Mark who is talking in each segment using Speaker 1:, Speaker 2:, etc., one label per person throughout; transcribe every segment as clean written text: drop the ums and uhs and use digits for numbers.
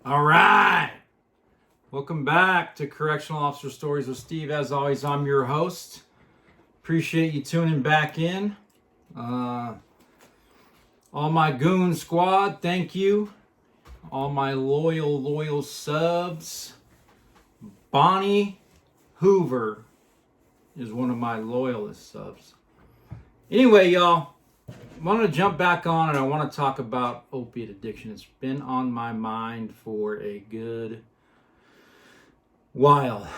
Speaker 1: All right. Welcome back to Correctional Officer Stories with Steve. As always, I'm your host. Appreciate you tuning back in. All my goon squad, thank you. All my loyal subs. Bonnie Hoover is one of my loyalist subs. Anyway, y'all, I want to jump back on and I want to talk about opiate addiction. It's been on my mind for a good while.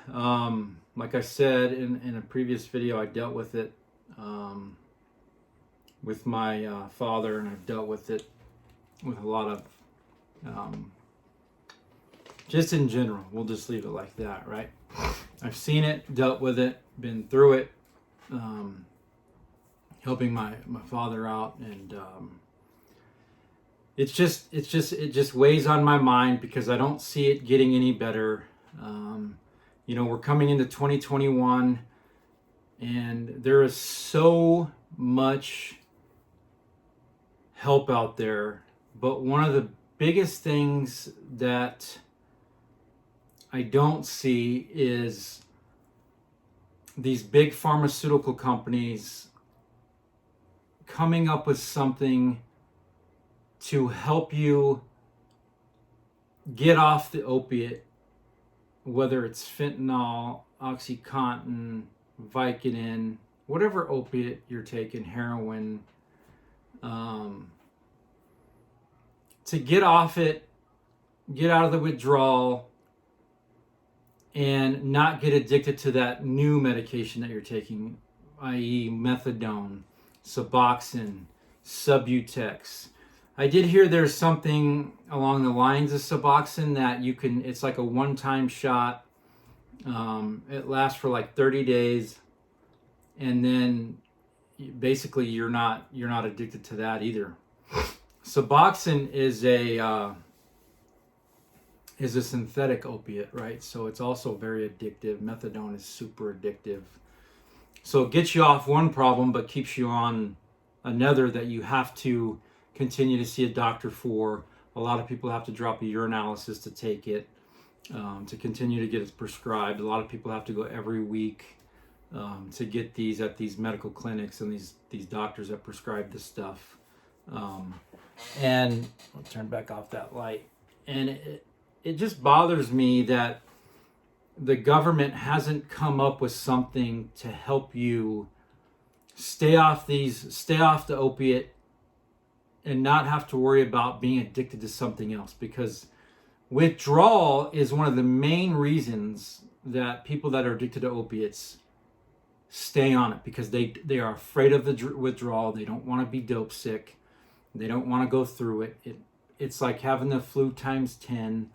Speaker 1: Like I said in a previous video, I dealt with it with my father, and I've dealt with it with a lot of just in general. We'll just leave it like that, right? I've seen it, dealt with it, been through it, helping my father out, and it just weighs on my mind because I don't see it getting any better. We're coming into 2021, and there is so much help out there, but one of the biggest things that I don't see is these big pharmaceutical companies coming up with something to help you get off the opiate, whether it's fentanyl, OxyContin, Vicodin, whatever opiate you're taking, heroin, to get off it, get out of the withdrawal, and not get addicted to that new medication that you're taking, i.e. methadone, Suboxone, Subutex. I did hear there's something along the lines of Suboxone that you can, it's like a one-time shot. It lasts for like 30 days. And then basically you're not addicted to that either. Suboxone is a synthetic opiate, right? So it's also very addictive. Methadone is super addictive. So it gets you off one problem, but keeps you on another that you have to continue to see a doctor for. A lot of people have to drop a urinalysis to take it, to continue to get it prescribed. A lot of people have to go every week to get these at these medical clinics and these doctors that prescribe this stuff. And I'll turn back off that light. And it just bothers me that the government hasn't come up with something to help you stay off the opiate and not have to worry about being addicted to something else, because withdrawal is one of the main reasons that people that are addicted to opiates stay on it, because they are afraid of the withdrawal. They don't want to be dope sick. They don't want to go through it. It's like having the flu times 10.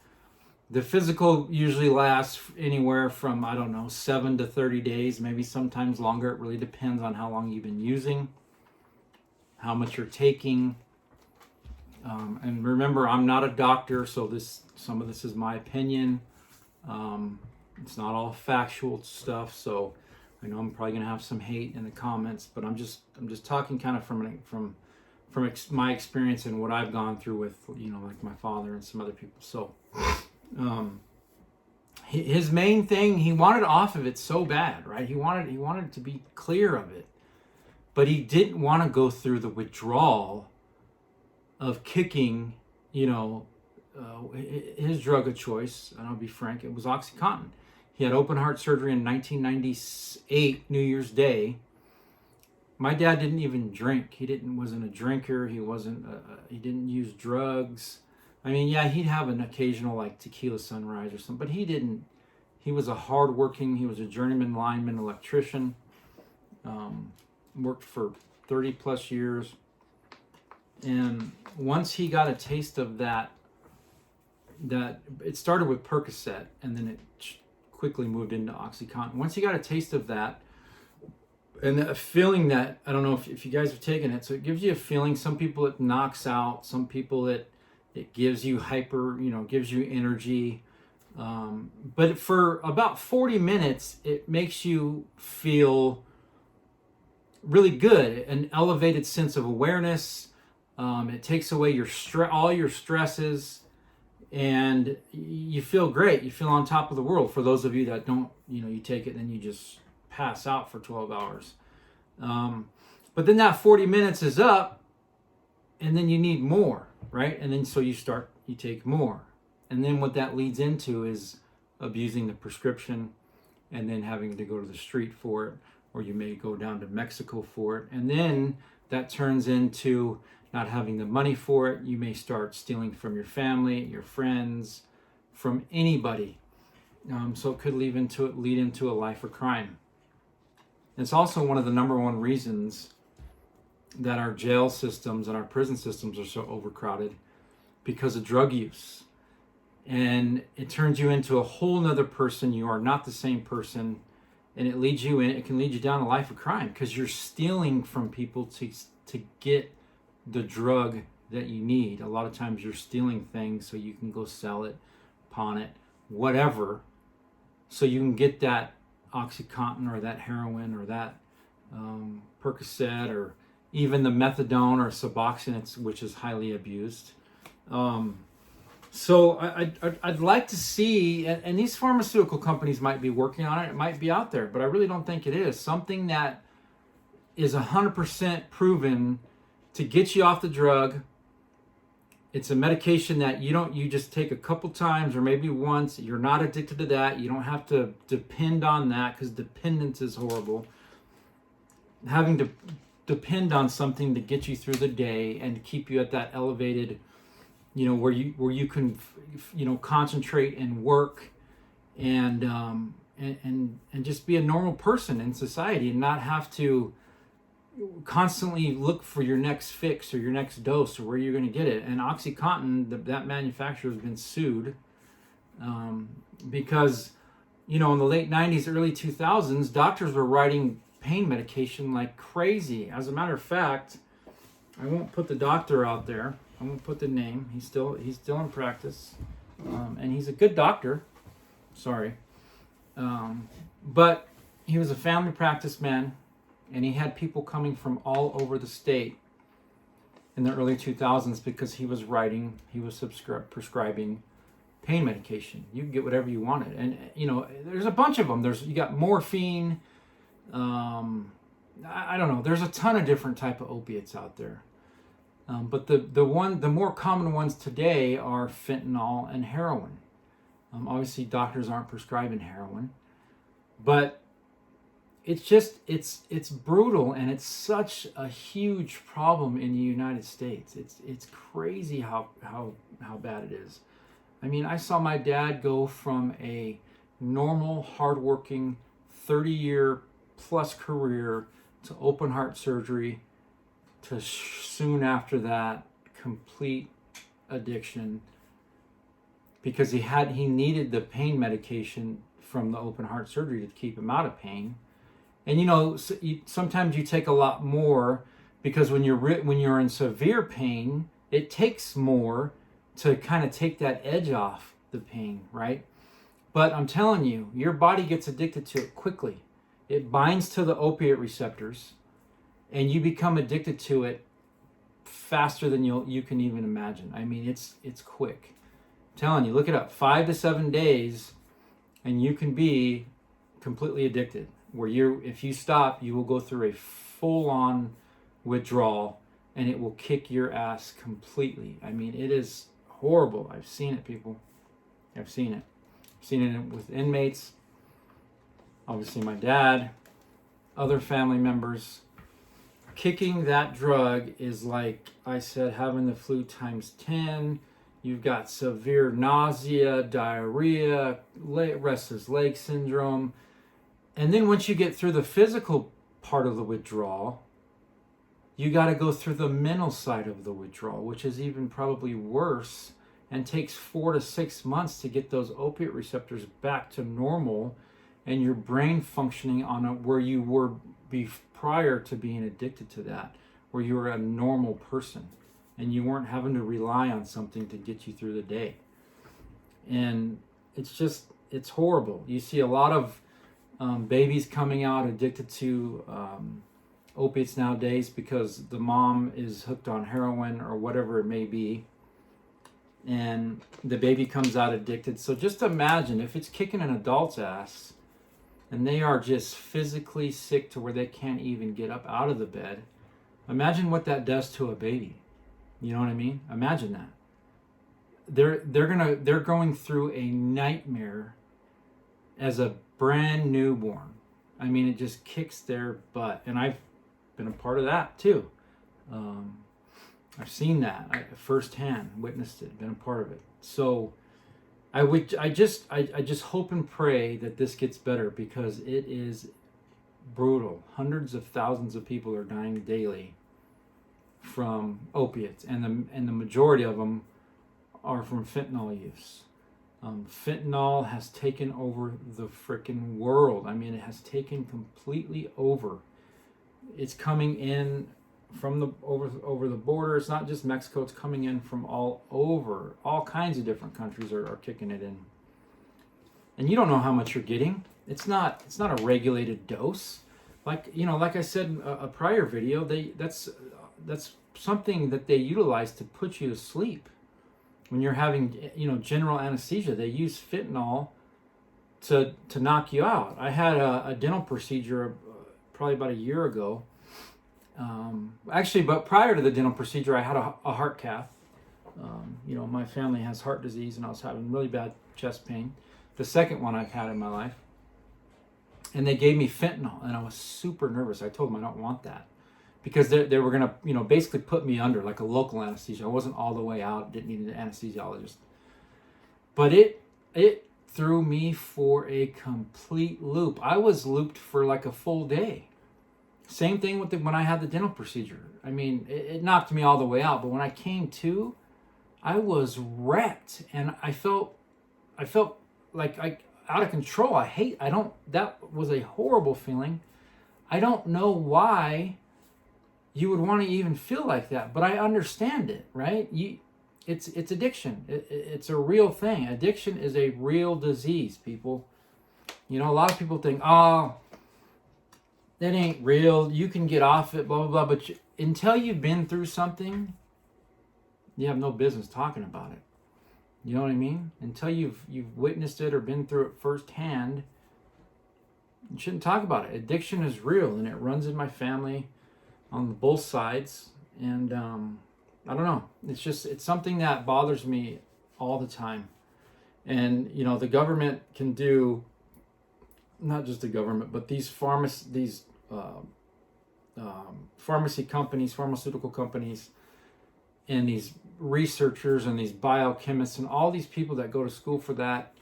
Speaker 1: The physical usually lasts anywhere from, 7 to 30 days, maybe sometimes longer. It really depends on how long you've been using, how much you're taking. And remember, I'm not a doctor, so some of this is my opinion. It's not all factual stuff, so I know I'm probably going to have some hate in the comments, but I'm just talking kind of from my experience and what I've gone through with, like my father and some other people. So his main thing, he wanted off of it so bad, right? He wanted to be clear of it, but he didn't want to go through the withdrawal of kicking, his drug of choice. And I'll be frank, it was OxyContin. He had open heart surgery in 1998, New Year's Day. My dad didn't even drink. Wasn't a drinker. He didn't use drugs. I mean, yeah, he'd have an occasional like tequila sunrise or something, but he didn't. He was a hardworking, he was a journeyman lineman electrician. Worked for 30 plus years. And once he got a taste of that it started with Percocet, and then it quickly moved into OxyContin. Once he got a taste of that, and a feeling that, I don't know if you guys have taken it, so it gives you a feeling. Some people it knocks out, some people it gives you gives you energy. But for about 40 minutes, it makes you feel really good, an elevated sense of awareness. It takes away all your stresses. and you feel great. You feel on top of the world. For those of you that don't, you take it and then you just pass out for 12 hours. But then that 40 minutes is up, and then you need more, right? And then so you take more. And then what that leads into is abusing the prescription and then having to go to the street for it, or you may go down to Mexico for it. And then that turns into not having the money for it. You may start stealing from your family, your friends, from anybody. So it could lead into a life of crime. It's also one of the number one reasons that our jail systems and our prison systems are so overcrowded, because of drug use. And it turns you into a whole nother person. You are not the same person. And it can lead you down a life of crime, because you're stealing from people to get the drug that you need. A lot of times you're stealing things so you can go sell it, pawn it, whatever, so you can get that OxyContin or that heroin or that Percocet, or even the methadone or Suboxone, which is highly abused. So I'd like to see, and these pharmaceutical companies might be working on it, it might be out there, but I really don't think it is, something that is 100% proven to get you off the drug. It's a medication that you just take a couple times or maybe once. You're not addicted to that. You don't have to depend on that, because dependence is horrible. Having to depend on something to get you through the day and keep you at that elevated, where you can, concentrate and work and just be a normal person in society, and not have to constantly look for your next fix or your next dose or where you're going to get it. And OxyContin, that manufacturer, has been sued because, in the late 90s, early 2000s, doctors were writing pain medication like crazy. As a matter of fact, I won't put the doctor out there. I won't put the name. He's still in practice, and he's a good doctor. Sorry, but he was a family practice man, and he had people coming from all over the state in the early 2000s because he was prescribing pain medication. You can get whatever you wanted, and there's a bunch of them. You got morphine. I don't know. There's a ton of different type of opiates out there. But the more common ones today are fentanyl and heroin. Obviously, doctors aren't prescribing heroin, but it's brutal, and it's such a huge problem in the United States. It's crazy how bad it is. I mean, I saw my dad go from a normal, hardworking, 30-year plus career to open heart surgery, to soon after that complete addiction, because he needed the pain medication from the open heart surgery to keep him out of pain. And sometimes you take a lot more, because when you're in severe pain, it takes more to kind of take that edge off the pain, right? But I'm telling you, your body gets addicted to it quickly. It binds to the opiate receptors, and you become addicted to it faster than you can even imagine. I mean, it's quick. I'm telling you, look it up. 5 to 7 days, and you can be completely addicted. If you stop, you will go through a full-on withdrawal, and it will kick your ass completely. I mean, it is horrible. I've seen it, people. I've seen it. I've seen it with inmates. Obviously, my dad, other family members. Kicking that drug is like I said, having the flu times 10. You've got severe nausea, diarrhea, restless leg syndrome. And then once you get through the physical part of the withdrawal, you got to go through the mental side of the withdrawal, which is even probably worse, and takes 4 to 6 months to get those opiate receptors back to normal and your brain functioning on where you were prior to being addicted to that, where you were a normal person and you weren't having to rely on something to get you through the day. And it's horrible. You see a lot of babies coming out addicted to opiates nowadays because the mom is hooked on heroin or whatever it may be. and the baby comes out addicted. So just imagine if it's kicking an adult's ass and they are just physically sick to where they can't even get up out of the bed. Imagine what that does to a baby. You know what I mean? Imagine that. They're going through a nightmare as a brand newborn. I mean, it just kicks their butt, and I've been a part of that too. I've seen that firsthand, witnessed it, been a part of it. So I just hope and pray that this gets better, because it is brutal. Hundreds of thousands of people are dying daily from opiates, and the majority of them are from fentanyl use. Fentanyl has taken over the freaking world. I mean, it has taken completely over. It's coming in from the over the border. It's not just Mexico. It's coming in from all over. All kinds of different countries are kicking it in. And you don't know how much you're getting. It's not a regulated dose. Like I said in a prior video, that's something that they utilize to put you to sleep. When you're having, general anesthesia, they use fentanyl to knock you out. I had a dental procedure probably about a year ago. But prior to the dental procedure, I had a heart cath. My family has heart disease, and I was having really bad chest pain. The second one I've had in my life. And they gave me fentanyl, and I was super nervous. I told them I don't want that, because they were going to, basically put me under like a local anesthesia. I wasn't all the way out, didn't need an anesthesiologist. But it threw me for a complete loop. I was looped for like a full day. Same thing with when I had the dental procedure. I mean, it knocked me all the way out, but when I came to, I was wrecked, and I felt like out of control. That was a horrible feeling. I don't know why you would want to even feel like that, but I understand it, right? It's addiction. It's a real thing. Addiction is a real disease, people. A lot of people think, oh, that ain't real. You can get off it, blah, blah, blah. But until you've been through something, you have no business talking about it. You know what I mean? Until you've witnessed it or been through it firsthand, you shouldn't talk about it. Addiction is real, and it runs in my family on both sides. And I don't know. It's something that bothers me all the time. And, the government can do, not just the government, but these pharmacy companies, pharmaceutical companies, and these researchers and these biochemists and all these people that go to school for that,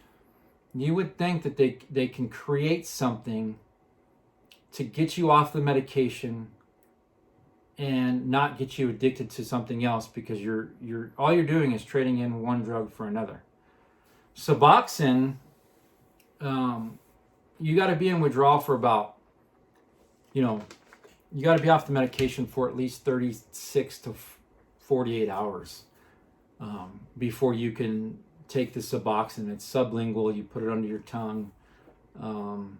Speaker 1: you would think that they can create something to get you off the medication and not get you addicted to something else, because you're all you're doing is trading in one drug for another. Suboxone, you got to be in withdrawal for about, you got to be off the medication for at least 36 to 48 hours before you can take the Suboxone. It's sublingual. You put it under your tongue, and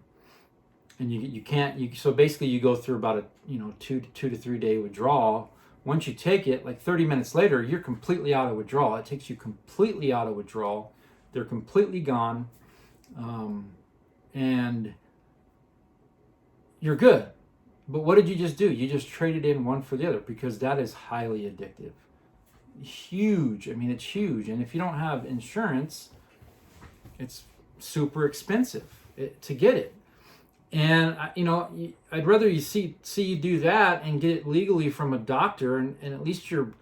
Speaker 1: you can't. So basically, you go through about a 2 to 3 day withdrawal. Once you take it, like 30 minutes later, you're completely out of withdrawal. It takes you completely out of withdrawal. They're completely gone, and you're good. But what did you just do? You just traded in one for the other, because that is highly addictive. Huge. I mean, it's huge. And if you don't have insurance, it's super expensive to get it. And, I'd rather you see you do that and get it legally from a doctor, and at least you're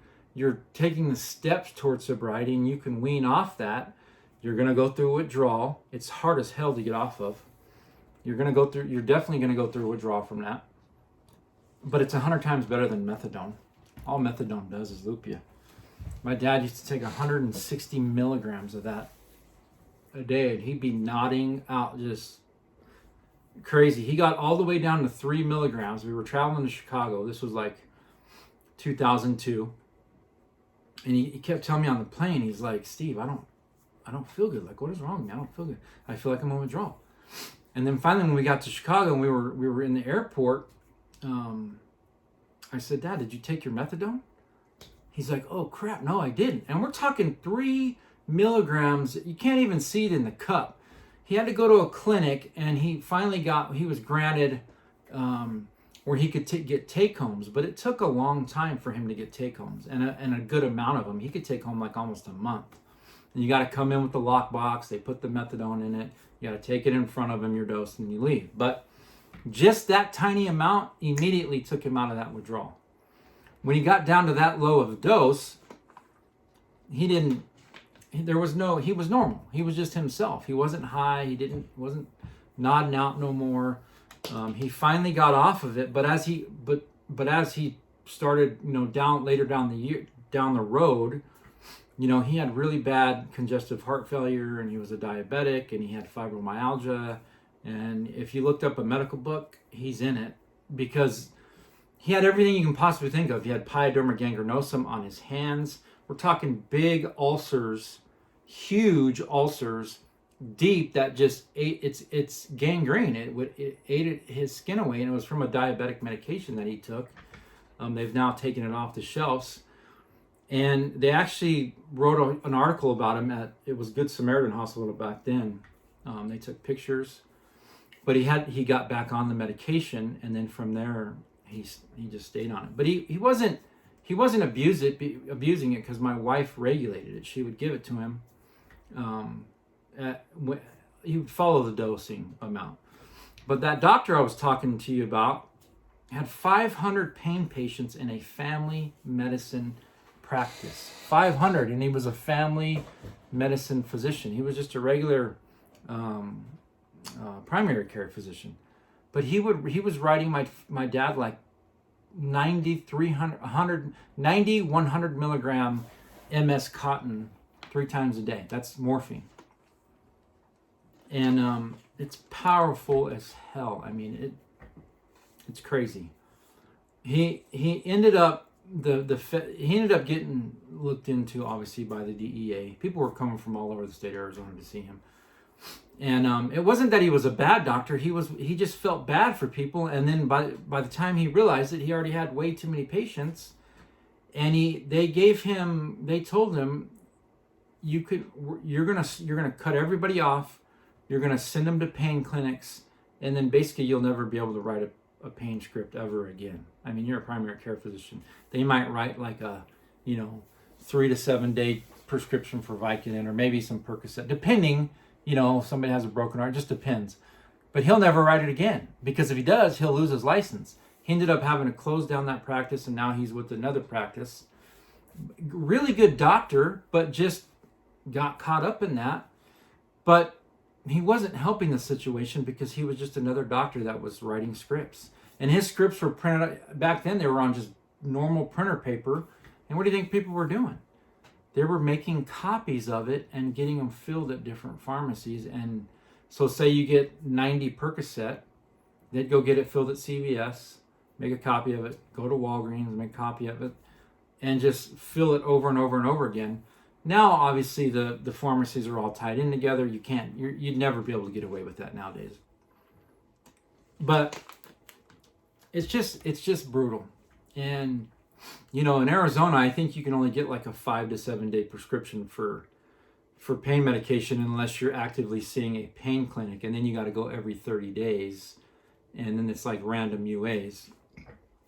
Speaker 1: taking the steps towards sobriety, and you can wean off that. You're going to go through withdrawal. It's hard as hell to get off of. You're definitely going to go through withdrawal from that. But it's 100 times better than methadone. All methadone does is loop you. My dad used to take 160 milligrams of that a day, and he'd be nodding out just crazy. He got all the way down to 3 milligrams. We were traveling to Chicago. This was like 2002. And he kept telling me on the plane, he's like, Steve, I don't feel good. Like, what is wrong with me? I don't feel good. I feel like I'm on withdrawal. And then finally, when we got to Chicago and we were in the airport, I said, Dad, did you take your methadone? He's like, oh crap, no, I didn't. And we're talking 3 milligrams. You can't even see it in the cup. He had to go to a clinic, and he was granted where he could get take homes, but it took a long time for him to get take homes, and a good amount of them. He could take home like almost a month. And you got to come in with the lockbox. They put the methadone in it. You got to take it in front of him, your dose, and you leave. But just that tiny amount immediately took him out of that withdrawal. When he got down to that low of a dose, he was normal. He was just himself. He wasn't high. Wasn't nodding out no more. He finally got off of it, but as he started, later down the road, he had really bad congestive heart failure, and he was a diabetic, and he had fibromyalgia. And if you looked up a medical book, he's in it, because he had everything you can possibly think of. He had pyoderma gangrenosum on his hands. We're talking big ulcers, huge ulcers, deep, that just ate, it's gangrene. It ate his skin away, and it was from a diabetic medication that he took. They've now taken it off the shelves. And they actually wrote an article about him it was Good Samaritan Hospital back then. They took pictures, but he got back on the medication, and then from there he just stayed on it. But he wasn't abusing it, because my wife regulated it. She would give it to him. He would follow the dosing amount. But that doctor I was talking to you about had 500 pain patients in a family medicine practice. 500, and he was a family medicine physician. He was just a regular primary care physician. But he was writing my dad like 100 milligram MS cotton 3 times a day. That's morphine. And it's powerful as hell. I mean, it's crazy. He ended up getting looked into, obviously, by the DEA. People were coming from all over the state of Arizona to see him. And it wasn't that he was a bad doctor. He just felt bad for people. And then by the time he realized that he already had way too many patients, and they told him, you're gonna cut everybody off. You're gonna send them to pain clinics, and then basically you'll never be able to write a pain script ever again. I mean, you're a primary care physician. They might write like a 3 to 7 day prescription for Vicodin, or maybe some Percocet, depending. If somebody has a broken arm, it just depends. But he'll never write it again, because if he does, he'll lose his license. He ended up having to close down that practice, and now he's with another practice. Really good doctor, but just got caught up in that. But he wasn't helping the situation, because he was just another doctor that was writing scripts. And his scripts were printed, back then they were on just normal printer paper. And what do you think people were doing? They were making copies of it and getting them filled at different pharmacies. And so say you get 90 Percocet, they'd go get it filled at CVS, make a copy of it, go to Walgreens, make a copy of it, and just fill it over and over and over again. Now, obviously, the pharmacies are all tied in together. You'd never be able to get away with that nowadays. But it's just brutal. And in Arizona, I think you can only get like a 5 to 7 day prescription for pain medication, unless you're actively seeing a pain clinic, and then you got to go every 30 days, and then it's like random UAs.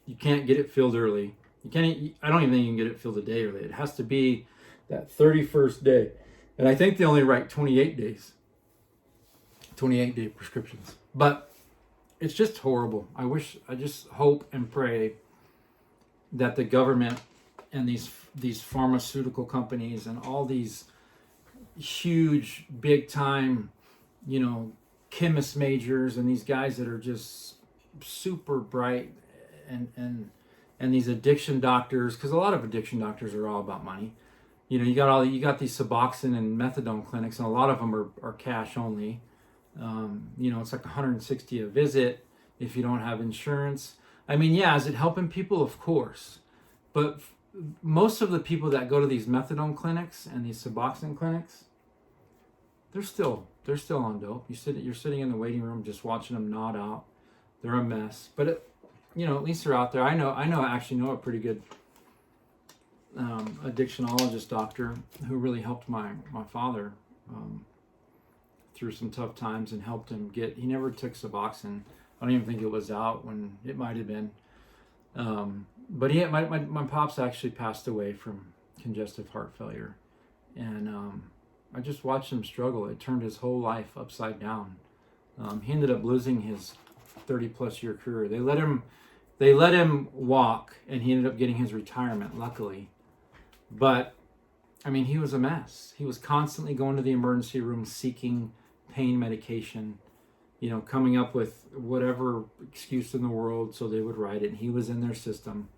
Speaker 1: You can't get it filled early. I don't even think you can get it filled a day early. It has to be that 31st day. And I think they only write 28 days. 28 day prescriptions. But it's just horrible. I just hope and pray that the government and these pharmaceutical companies and all these huge, big time, chemist majors, and these guys that are just super bright, and these addiction doctors, because a lot of addiction doctors are all about money. You got these Suboxone and methadone clinics, and a lot of them are cash only. It's like $160 a visit if you don't have insurance. I mean, yeah, is it helping people? Of course. But most of the people that go to these methadone clinics and these Suboxone clinics, they're still on dope. You're sitting in the waiting room just watching them nod out. They're a mess. But at least they're out there. I actually know a pretty good addictionologist doctor who really helped my father through some tough times and helped him get. He never took Suboxone. I don't even think it was out when it might have been. But my pops actually passed away from congestive heart failure, and I just watched him struggle. It turned his whole life upside down. He ended up losing his 30-plus year career. They let him walk, and he ended up getting his retirement, luckily. But I mean, he was a mess. He was constantly going to the emergency room seeking pain medication, coming up with whatever excuse in the world so they would write it. And he was in their system.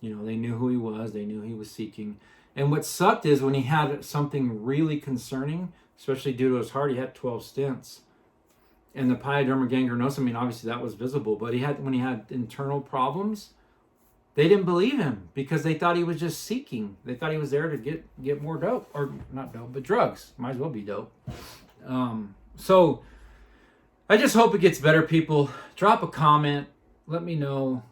Speaker 1: They knew who he was. They knew he was seeking. And what sucked is when he had something really concerning, especially due to his heart, he had 12 stents. And the pyoderma gangrenosum, I mean, obviously that was visible, but when he had internal problems, they didn't believe him because they thought he was just seeking. They thought he was there to get more dope, or not dope, but drugs. Might as well be dope. So I just hope it gets better, people. Drop a comment. Let me know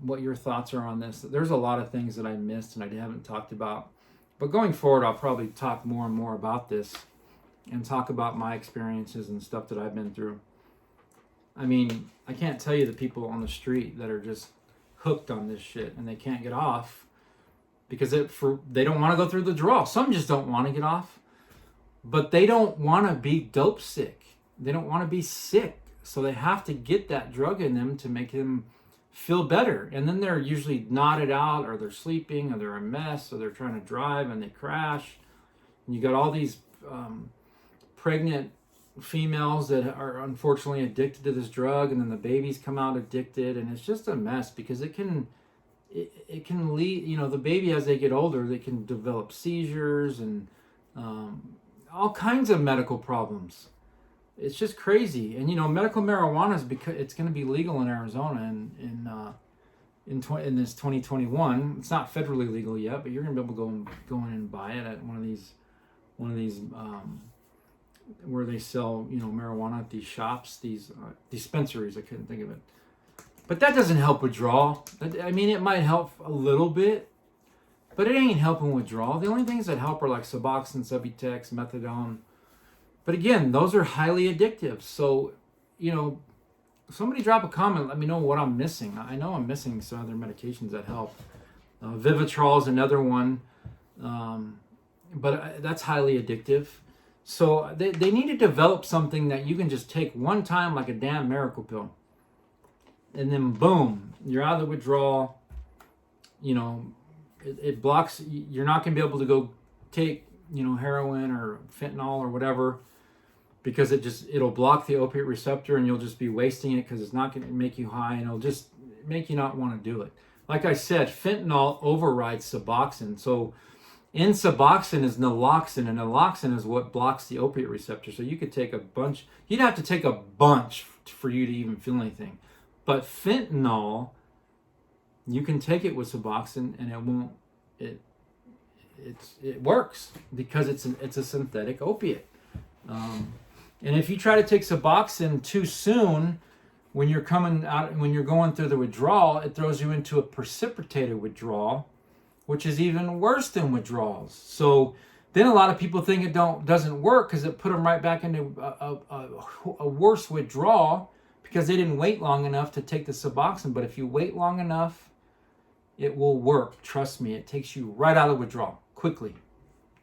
Speaker 1: what your thoughts are on this. There's a lot of things that I missed and I haven't talked about. But going forward, I'll probably talk more and more about this and talk about my experiences and stuff that I've been through. I mean, I can't tell you the people on the street that are just hooked on this shit and they can't get off because they don't want to go through the draw. Some just don't want to get off, but they don't want to be dope sick. They don't want to be sick. So they have to get that drug in them to make them feel better. And then they're usually nodded out, or they're sleeping, or they're a mess, or they're trying to drive and they crash. And you got all these pregnant females that are unfortunately addicted to this drug, and then the babies come out addicted, and it's just a mess because it can lead, the baby, as they get older, they can develop seizures and all kinds of medical problems. It's just crazy. And medical marijuana is because it's going to be legal in Arizona in this 2021. It's not federally legal yet, but you're going to be able to go in and buy it at one of these where they sell marijuana at these shops, these dispensaries. I couldn't think of it, but that doesn't help withdrawal. I mean, it might help a little bit, but it ain't helping withdrawal. The only things that help are like Suboxone, Subutex, methadone. But again, those are highly addictive. So, somebody drop a comment. Let me know what I'm missing. I know I'm missing some other medications that help. Vivitrol is another one, but that's highly addictive. So they need to develop something that you can just take one time like a damn miracle pill. And then boom, you're out of the withdrawal. It blocks. You're not going to be able to go take, heroin or fentanyl or whatever, because it'll block the opiate receptor and you'll just be wasting it because it's not going to make you high and it'll just make you not want to do it. Like I said, fentanyl overrides Suboxone. So in Suboxone is naloxone, and naloxone is what blocks the opiate receptor. So you could take a bunch. You'd have to take a bunch for you to even feel anything. But fentanyl, you can take it with Suboxone and it won't. It works because it's a synthetic opiate. And if you try to take Suboxone too soon, when you're going through the withdrawal, it throws you into a precipitated withdrawal, which is even worse than withdrawals. So then a lot of people think it doesn't work because it put them right back into a worse withdrawal because they didn't wait long enough to take the Suboxone. But if you wait long enough, it will work. Trust me, it takes you right out of withdrawal quickly.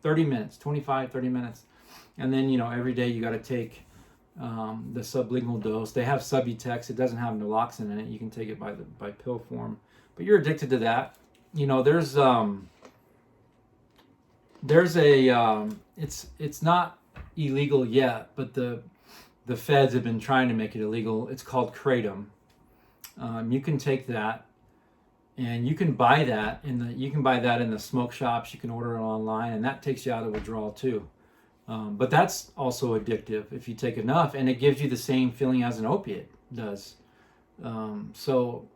Speaker 1: 30 minutes, 25, 30 minutes. And then, every day you got to take the sublingual dose. They have Subutex. It doesn't have naloxone in it. You can take it by pill form. But you're addicted to that. There's it's not illegal yet, but the feds have been trying to make it illegal. It's called Kratom. You can take that, and you can buy that in the smoke shops. You can order it online, and that takes you out of withdrawal too. But that's also addictive if you take enough, and it gives you the same feeling as an opiate does. So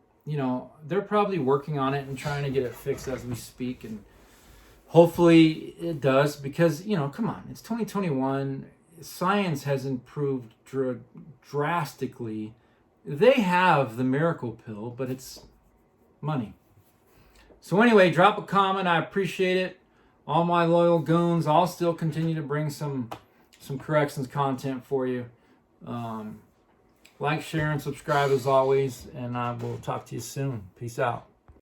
Speaker 1: they're probably working on it and trying to get it fixed as we speak, and hopefully it does, because come on, it's 2021. Science has improved drastically. They have the miracle pill, but it's money. So anyway, drop a comment. I appreciate it. All my loyal goons, I'll still continue to bring some corrections content for you. Like, share, and subscribe as always, and I will talk to you soon. Peace out.